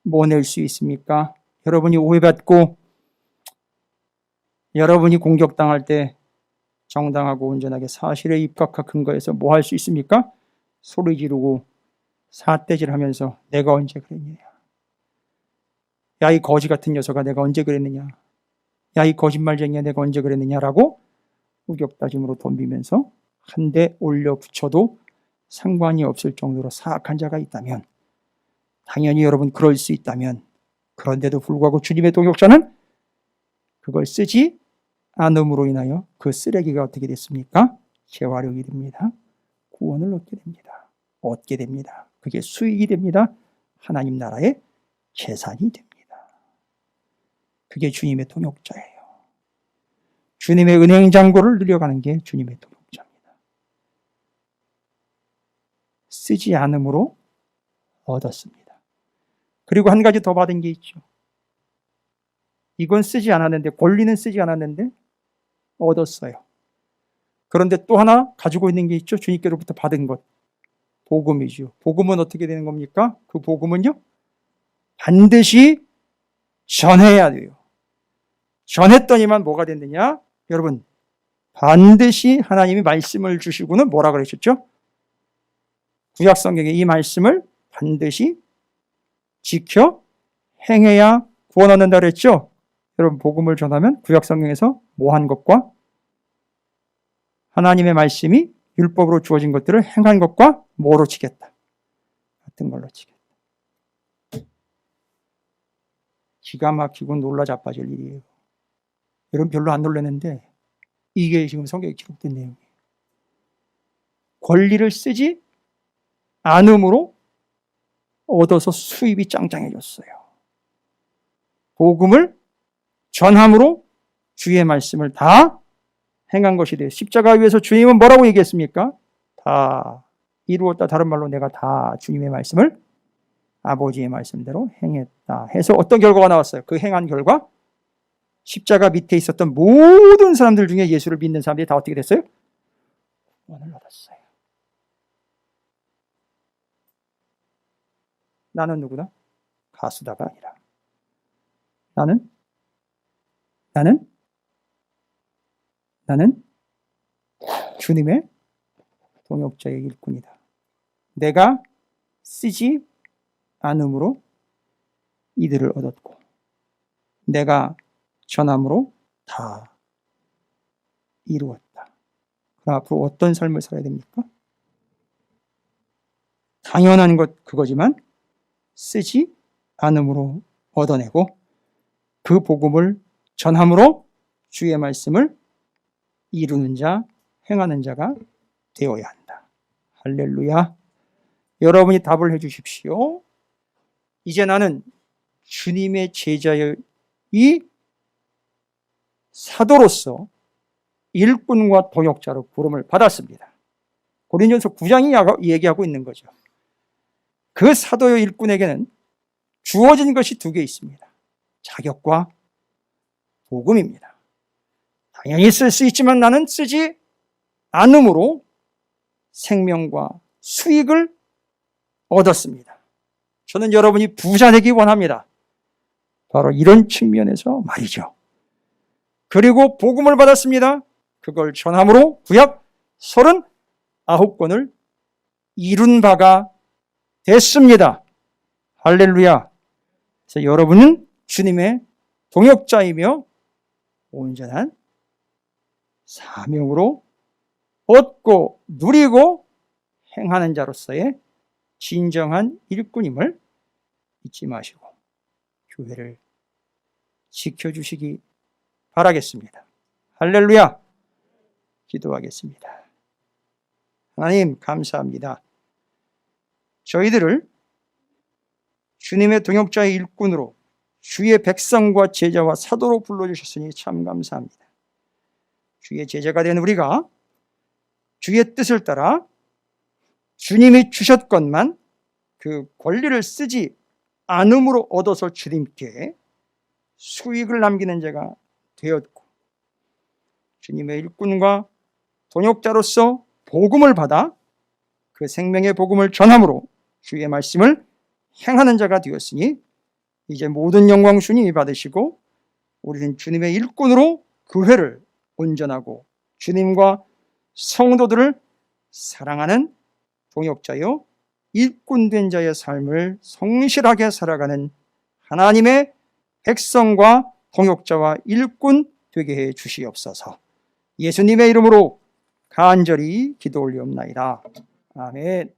뭐 낼 수 있습니까? 여러분이 오해받고 여러분이 공격당할 때 정당하고 온전하게 사실에 입각한 근거에서 뭐 할 수 있습니까? 소리 지르고 삿대질하면서 내가 언제 그랬느냐? 야 이 거지 같은 녀석아 내가 언제 그랬느냐? 야 이 거짓말쟁이야 내가 언제 그랬느냐라고 우격다짐으로 덤비면서 한 대 올려 붙여도 상관이 없을 정도로 사악한 자가 있다면 당연히 여러분 그럴 수 있다면 그런데도 불구하고 주님의 동역자는 그걸 쓰지 않음으로 인하여 그 쓰레기가 어떻게 됐습니까? 재활용이 됩니다. 구원을 얻게 됩니다. 얻게 됩니다. 그게 수익이 됩니다. 하나님 나라의 재산이 됩니다. 그게 주님의 동역자예요. 주님의 은행 잔고를 늘려가는 게 주님의 동역자입니다. 쓰지 않음으로 얻었습니다. 그리고 한 가지 더 받은 게 있죠. 이건 쓰지 않았는데 권리는 쓰지 않았는데 얻었어요. 그런데 또 하나 가지고 있는 게 있죠. 주님께로부터 받은 것. 복음이죠. 복음은 어떻게 되는 겁니까? 그 복음은요. 반드시 전해야 돼요. 전했더니만 뭐가 됐느냐? 여러분 반드시 하나님이 말씀을 주시고는 뭐라 그러셨죠? 구약 성경에 이 말씀을 반드시 지켜 행해야 구원 얻는다 그랬죠? 여러분 복음을 전하면 구약 성경에서 뭐 한 것과 하나님의 말씀이 율법으로 주어진 것들을 행한 것과 뭐로 치겠다? 같은 걸로 치겠다. 기가 막히고 놀라 자빠질 일이에요. 여러분 별로 안 놀랐는데 이게 지금 성경에 기록된 내용이에요. 권리를 쓰지 않음으로 얻어서 수입이 짱짱해졌어요. 복음을 전함으로 주의 말씀을 다 행한 것이 돼요. 십자가 위에서 주님은 뭐라고 얘기했습니까? 다 이루었다. 다른 말로 내가 다 주님의 말씀을 아버지의 말씀대로 행했다 해서 어떤 결과가 나왔어요? 그 행한 결과 십자가 밑에 있었던 모든 사람들 중에 예수를 믿는 사람들이 다 어떻게 됐어요? 구원을 얻었어요. 나는 누구다? 가수다가 아니라 나는 주님의 동역자의 일꾼이다. 내가 쓰지 않음으로 이들을 얻었고 내가 전함으로 다 이루었다. 그럼 앞으로 어떤 삶을 살아야 됩니까? 당연한 것 그거지만 쓰지 않음으로 얻어내고 그 복음을 전함으로 주의 말씀을 이루는 자, 행하는 자가 되어야 한다. 할렐루야. 여러분이 답을 해 주십시오. 이제 나는 주님의 제자의 이 사도로서 일꾼과 동역자로 부름을 받았습니다. 고린도전서 9장이 얘기하고 있는 거죠. 그 사도의 일꾼에게는 주어진 것이 두 개 있습니다. 자격과 복음입니다. 당연히 쓸 수 있지만 나는 쓰지 않음으로 생명과 수익을 얻었습니다. 저는 여러분이 부자 되기 원합니다. 바로 이런 측면에서 말이죠. 그리고 복음을 받았습니다. 그걸 전함으로 구약 39권을 이룬 바가 됐습니다. 할렐루야. 그래서 여러분은 주님의 동역자이며 온전한 사명으로 얻고 누리고 행하는 자로서의 진정한 일꾼임을 잊지 마시고 교회를 지켜주시기 바라겠습니다. 할렐루야. 기도하겠습니다. 하나님 감사합니다. 저희들을 주님의 동역자의 일꾼으로 주의 백성과 제자와 사도로 불러주셨으니 참 감사합니다. 주의 제자가 된 우리가 주의 뜻을 따라 주님이 주셨건만 그 권리를 쓰지 않음으로 얻어서 주님께 수익을 남기는 자가 되었고 주님의 일꾼과 동역자로서 복음을 받아 그 생명의 복음을 전함으로 주의 말씀을 행하는 자가 되었으니 이제 모든 영광 주님이 받으시고 우리는 주님의 일꾼으로 교회를 온전하고 주님과 성도들을 사랑하는 동역자요 일꾼된 자의 삶을 성실하게 살아가는 하나님의 백성과 동역자와 일꾼 되게 해 주시옵소서. 예수님의 이름으로 간절히 기도 올리옵나이다. 아멘.